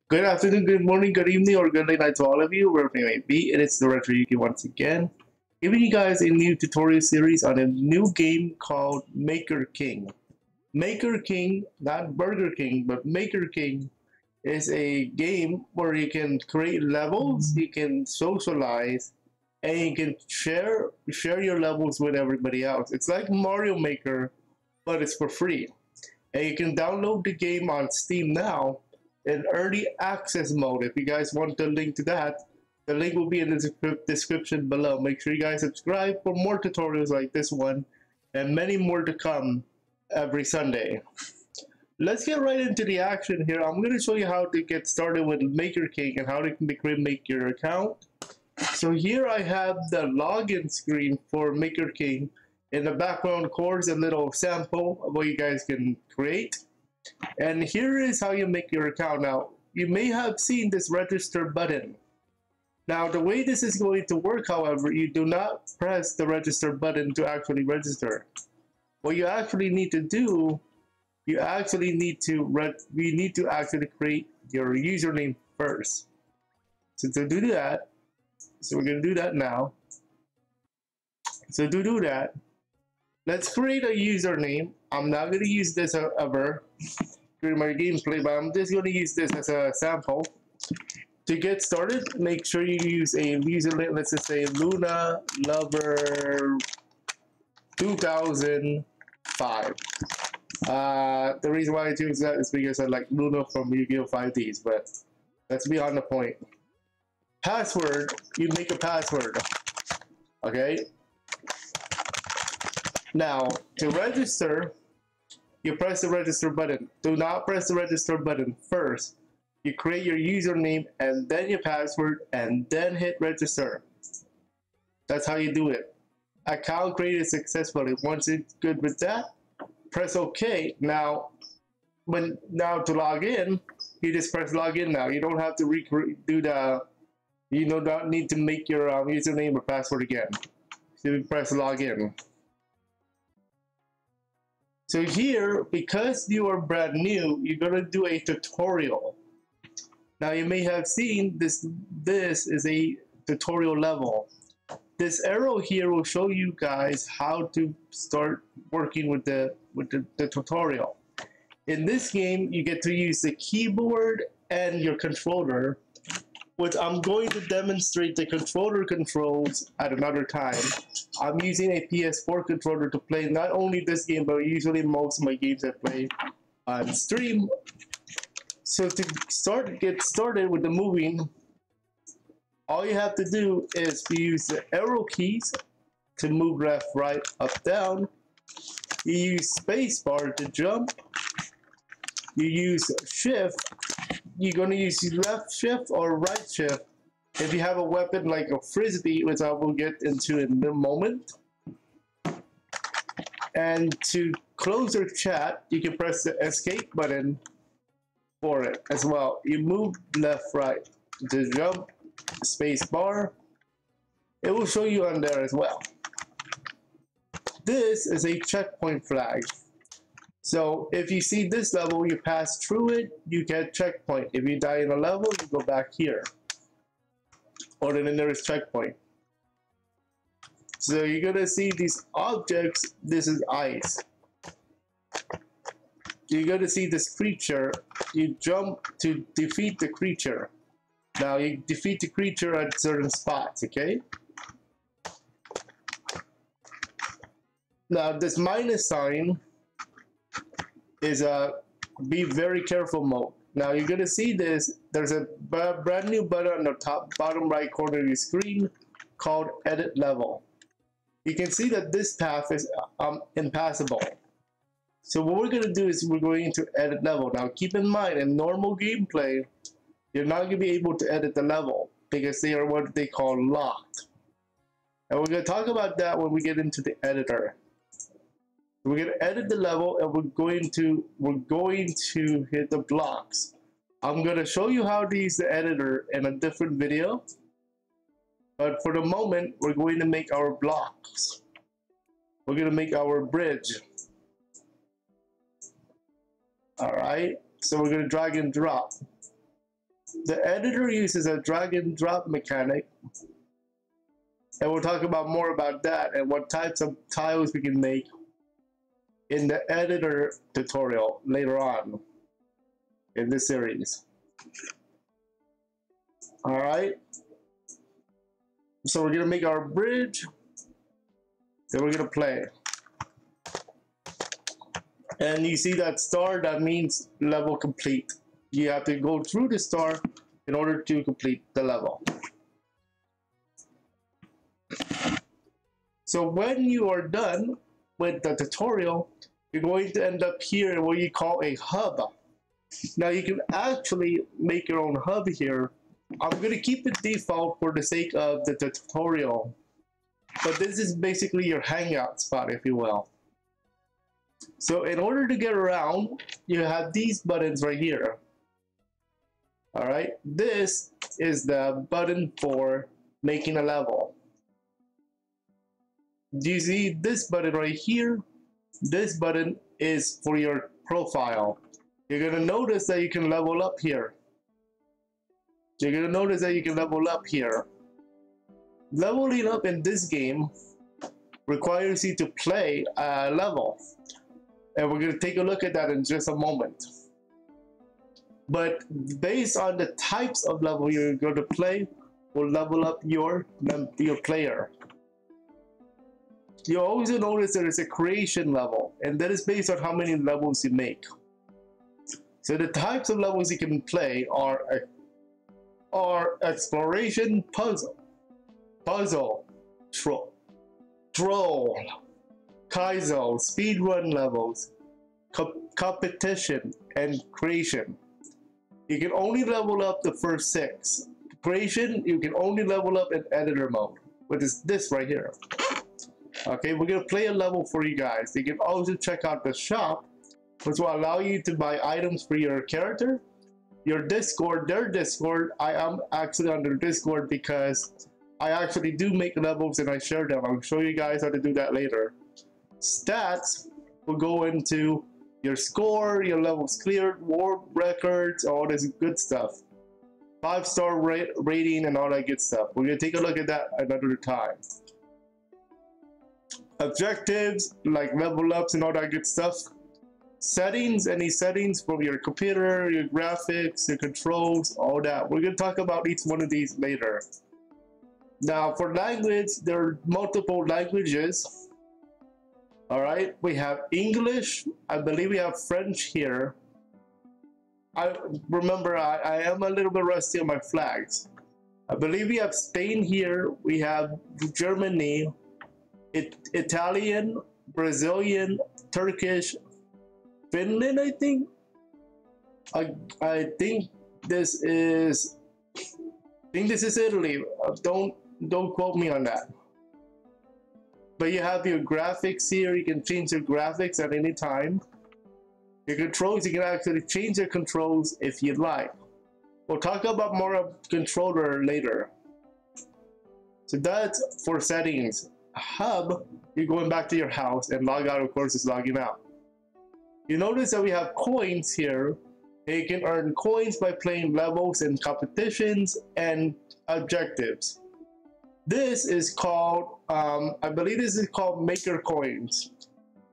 Good afternoon, good morning, good evening, or good night to all of you, wherever you may be. It is the Retro Yuki once again, giving you guys a new tutorial series on a new game called MakerKing. MakerKing, not Burger King, but MakerKing is a game where you can create levels, you can socialize, and you can share your levels with everybody else. It's like Mario Maker, but it's for free. And you can download the game on Steam now in early access mode. If you guys want the link to that, the link will be in the description below. Make sure you guys subscribe for more tutorials like this one and many more to come every Sunday. Let's get right into the action here. I'm going to show you how to get started with MakerKing and how to make your account. So here I have the login screen for MakerKing. In the background, of course, a little sample of what you guys can create. And here is how you make your account. Now, you may have seen this register button. Now, the way this is going to work, however, you do not press the register button to actually register. What you actually need to do, you need to actually create your username first. So to do that, we're going to do that now. So to do that, let's create a username. I'm not going to use this ever during my gameplay, but I'm just going to use this as a sample. To get started, make sure you use a username. Let's just say Luna Lover 2005. The reason why I choose that is because I like Luna from Yu-Gi-Oh! 5Ds, but let's be on the point. Password, you make a password. Okay? Now, to register, you press the register button. Do not press the register button first. You create your username and then your password and then hit register. That's how you do it. Account created successfully. Once it's good with that, press OK. Now to log in, you just press login now. You don't have to you do not need to make your username or password again. So you press login. So here, because you are brand new, you're gonna do a tutorial. Now you may have seen this is a tutorial level. This arrow here will show you guys how to start working with the tutorial. In this game, you get to use the keyboard and your controller, which I'm going to demonstrate the controller controls at another time. I'm using a PS4 controller to play not only this game, but usually most of my games I play on stream. So to get started with the moving, all you have to do is use the arrow keys to move left, right, up, down. You use spacebar to jump. You use shift. You're going to use left shift or right shift if you have a weapon like a frisbee, which I will get into in a moment. And to close your chat, you can press the escape button for it as well. You move left, right to jump, space bar. It will show you on there as well. This is a checkpoint flag. So if you see this level, you pass through it, you get checkpoint. If you die in a level, you go back here, or the nearest checkpoint. So you're gonna see these objects. This is ice. You're gonna see this creature. You jump to defeat the creature. Now you defeat the creature at certain spots, okay? Now this minus sign is a be very careful mode. Now you're gonna see this. There's a brand new button on the top bottom right corner of your screen called Edit Level. You can see that this path is impassable. So what we're gonna do is we're going to edit level. Now keep in mind, in normal gameplay, you're not gonna be able to edit the level because they are what they call locked. And we're gonna talk about that when we get into the editor. We're going to edit the level and we're going to hit the blocks. I'm going to show you how to use the editor in a different video. But for the moment, we're going to make our blocks. We're going to make our bridge. Alright, so we're going to drag and drop. The editor uses a drag and drop mechanic, and we'll talk about more about that and what types of tiles we can make in the editor tutorial later on in this series. Alright, so we're gonna make our bridge, then we're gonna play. And you see that star, that means level complete. You have to go through the star in order to complete the level. So when you are done with the tutorial, you're going to end up here in what you call a hub. Now you can actually make your own hub here. I'm going to keep it default for the sake of the tutorial, but this is basically your hangout spot, if you will. So in order to get around, you have these buttons right here. Alright, this is the button for making a level. Do you see this button right here? This button is for your profile. You're going to notice that you can level up here. Leveling up in this game requires you to play a level. And we're going to take a look at that in just a moment. But based on the types of level you're going to play, will level up your player. You also notice there is a creation level, and that is based on how many levels you make. So the types of levels you can play are exploration, puzzle, troll, kaizo, speedrun levels, competition, and creation. You can only level up the first 6. Creation, you can only level up in editor mode, which is this right here. Okay, we're gonna play a level for you guys. You can also check out the shop, which will allow you to buy items for your character. Your Discord, their Discord, I am actually on their Discord because I actually do make levels and I share them. I'll show you guys how to do that later. Stats will go into your score, your levels cleared, war records, all this good stuff. 5-star rating and all that good stuff. We're gonna take a look at that another time. Objectives like level ups and all that good stuff. Settings, any settings from your computer, your graphics, your controls, all that. We're going to talk about each one of these later. Now for language, there are multiple languages. Alright, we have English, I believe we have French here. I am a little bit rusty on my flags. I believe we have Spain here, we have Germany, Italian, Brazilian, Turkish, Finland, I think. I think this is Italy. Don't quote me on that. But you have your graphics here. You can change your graphics at any time. Your controls, you can actually change your controls if you'd like. We'll talk about more of controller later. So that's for settings. Hub, you're going back to your house, and log out, of course, is logging out. You notice that we have coins here. You can earn coins by playing levels and competitions and objectives. This is called, I believe this is called Maker Coins.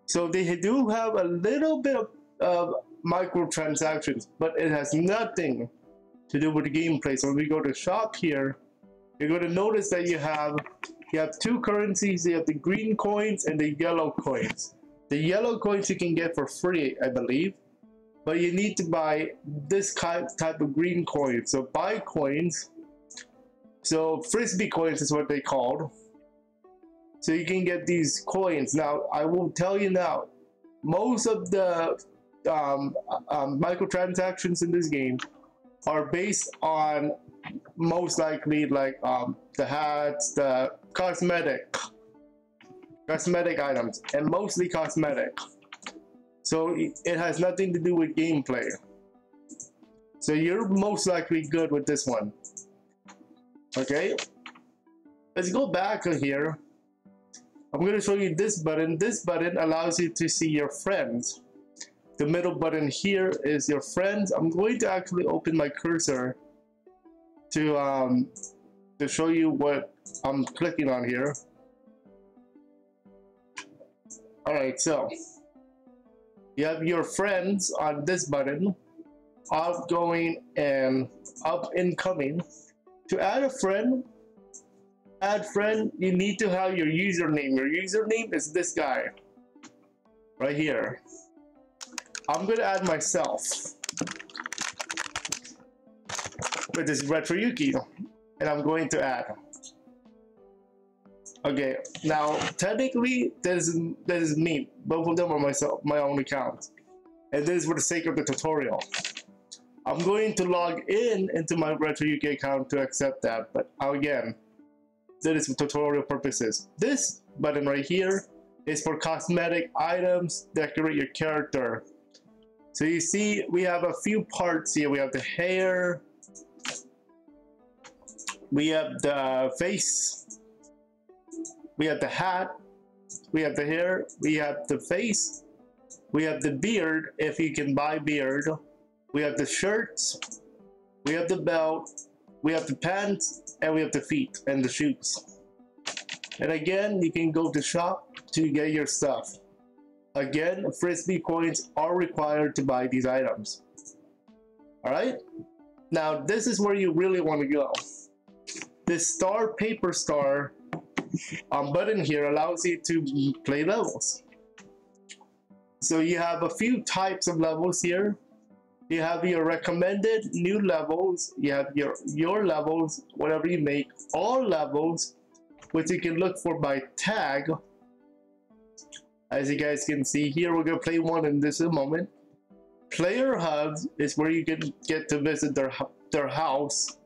So they do have a little bit of microtransactions, but it has nothing to do with the gameplay. So when we go to shop here, you're going to notice that you have 2 currencies. You have the green coins and the yellow coins. The yellow coins you can get for free, I believe, but you need to buy this type of green coins. So buy coins. So frisbee coins is what they called. So you can get these coins. Now I will tell you now, most of the microtransactions in this game are based on most likely like the hats, the cosmetic items, and mostly cosmetic. So it has nothing to do with gameplay. So you're most likely good with this one. Okay, let's go back here. I'm going to show you this button. This button allows you to see your friends. The middle button here is your friends. I'm going to actually open my cursor to show you what I'm clicking on here. Alright, so you have your friends on this button, outgoing and up incoming. To add a friend, you need to have your username. Your username is this guy right here. I'm gonna add myself, which is Retroyuki, and I'm going to add. Okay, now technically this is me. Both of them are my own account, and this is for the sake of the tutorial. I'm going to log into my Retroyuki account to accept that, but again, that is for tutorial purposes. This button right here is for cosmetic items. Decorate your character. So you see, we have a few parts here. We have the hair, we have the face, we have the hat, we have the hair, we have the face, we have the beard, if you can buy beard, we have the shirts, we have the belt, we have the pants, and we have the feet and the shoes. And again, you can go to shop to get your stuff. Again, Frisbee coins are required to buy these items. Alright? Now, this is where you really want to go. This star paper star button here allows you to play levels. So you have a few types of levels here. You have your recommended new levels. You have your levels, whatever you make, all levels, which you can look for by tag. As you guys can see here, we're going to play one in this moment. Player hubs is where you can get to visit their house.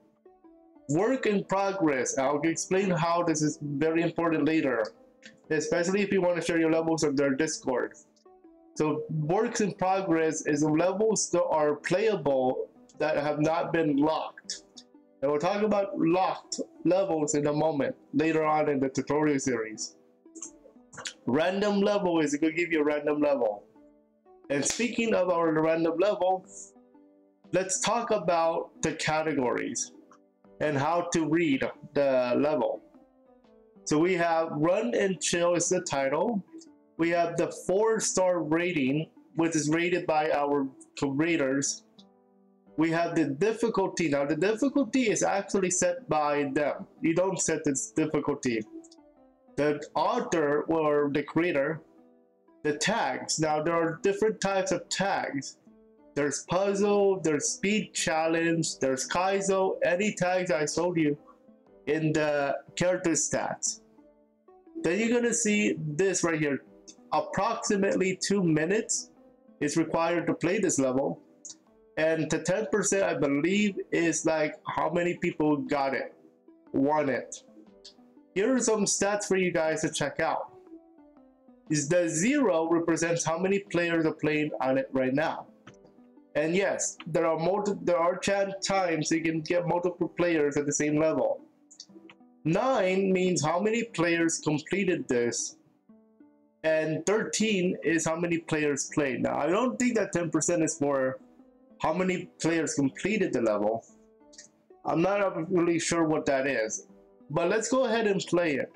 Work in progress. I'll explain how this is very important later, especially if you want to share your levels on their Discord. So works in progress is levels that are playable that have not been locked. And we'll talk about locked levels in a moment later on in the tutorial series. Random level is going to give you a random level. And speaking of our random level, let's talk about the categories and how to read the level. So we have Run and Chill is the title. We have the 4-star rating, which is rated by our creators. We have the difficulty. Now the difficulty is actually set by them. You don't set this difficulty. The author or the creator, the tags. Now there are different types of tags. There's puzzle, there's speed challenge, there's Kaizo, any tags I showed you in the character stats. Then you're gonna see this right here. Approximately 2 minutes is required to play this level. And the 10% I believe is like how many people got it, won it. Here are some stats for you guys to check out. Is the 0 represents how many players are playing on it right now. And yes, there are times you can get multiple players at the same level. 9 means how many players completed this. And 13 is how many players played. Now I don't think that 10% is for how many players completed the level. I'm not really sure what that is. But let's go ahead and play it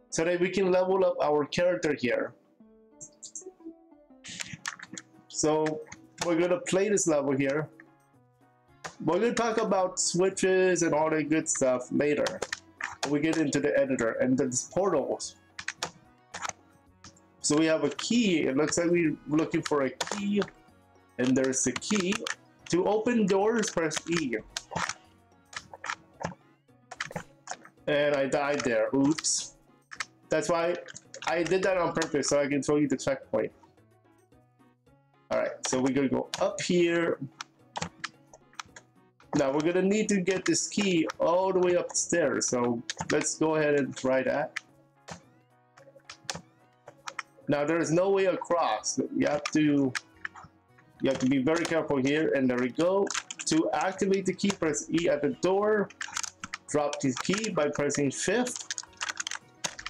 so that we can level up our character here. So we're going to play this level here. We're going to talk about switches and all that good stuff later. We get into the editor and the portals. So we have a key. It looks like we're looking for a key. And there's the key. To open doors, press E. And I died there. Oops. That's why I did that on purpose, so I can show you the checkpoint. Alright, so we're gonna go up here. Now we're gonna need to get this key all the way upstairs, so let's go ahead and try that. Now there is no way across. You have to be very careful here, and there we go. To activate the key, press E at the door. Drop the key by pressing Shift.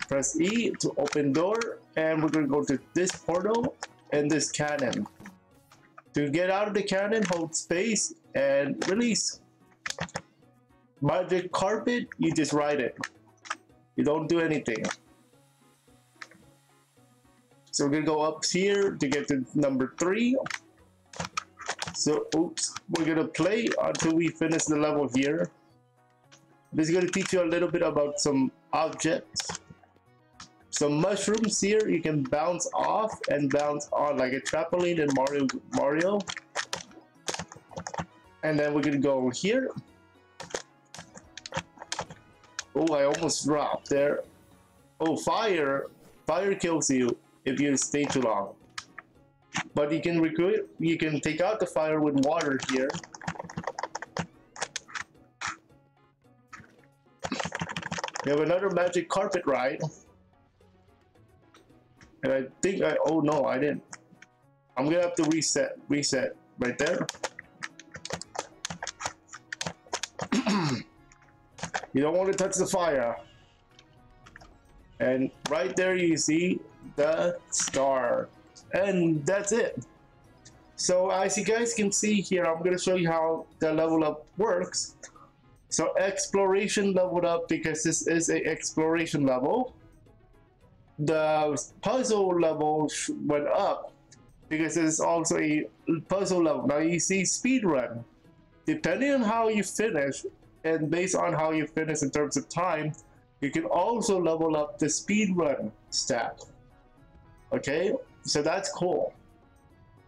Press E to open door, and we're going to go to this portal and this cannon. To get out of the cannon, hold space and release. Magic carpet, you just ride it. You don't do anything. So we're gonna go up here to get to number 3. So, oops, we're gonna play until we finish the level here. This is gonna teach you a little bit about some objects. Some mushrooms here you can bounce off and bounce on like a trampoline in Mario. And then we're gonna go here. Oh, I almost dropped there. Oh, fire kills you if you stay too long. But you can take out the fire with water here. We have another magic carpet ride. And I think oh no, I didn't. I'm gonna have to reset right there. You don't want to touch the fire. And right there you see the star. And that's it. So as you guys can see here, I'm going to show you how the level up works. So exploration leveled up because this is an exploration level. The puzzle level went up because it's also a puzzle level. Now you see speed run. Depending on how you finish, and based on how you finish in terms of time, you can also level up the speed run stat. Okay, so that's cool.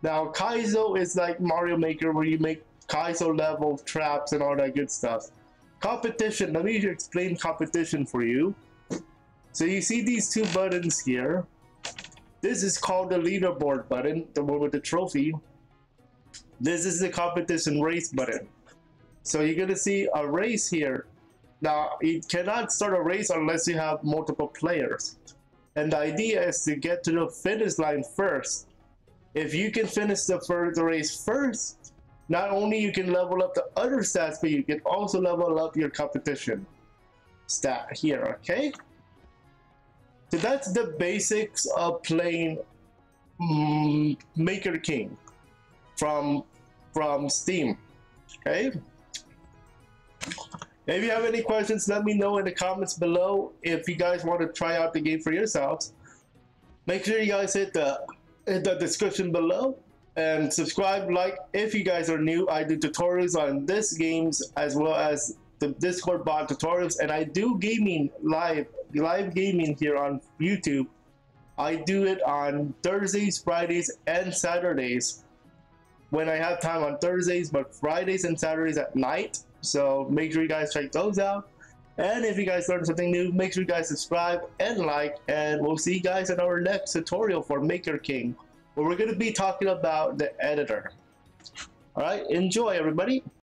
Now Kaizo is like Mario Maker, where you make Kaizo level traps and all that good stuff. Competition, let me explain competition for you. So you see these 2 buttons here. This is called the leaderboard button, the one with the trophy. This is the competition race button. So you're gonna see a race here. Now you cannot start a race unless you have multiple players. And the idea is to get to the finish line first. If you can finish the race first, not only you can level up the other stats, but you can also level up your competition stat here, okay? So that's the basics of playing MakerKing from Steam, okay? If you have any questions, let me know in the comments below. If you guys want to try out the game for yourselves, make sure you guys hit the description below and subscribe, like. If you guys are new, I do tutorials on this games as well as the Discord bot tutorials, and I do gaming live gaming here on YouTube. I do it on Thursdays, Fridays, and Saturdays when I have time on Thursdays, but Fridays and Saturdays at night. So make sure you guys check those out. And if you guys learned something new, make sure you guys subscribe and like, and we'll see you guys in our next tutorial for MakerKing, where we're going to be talking about the editor. All right, enjoy everybody.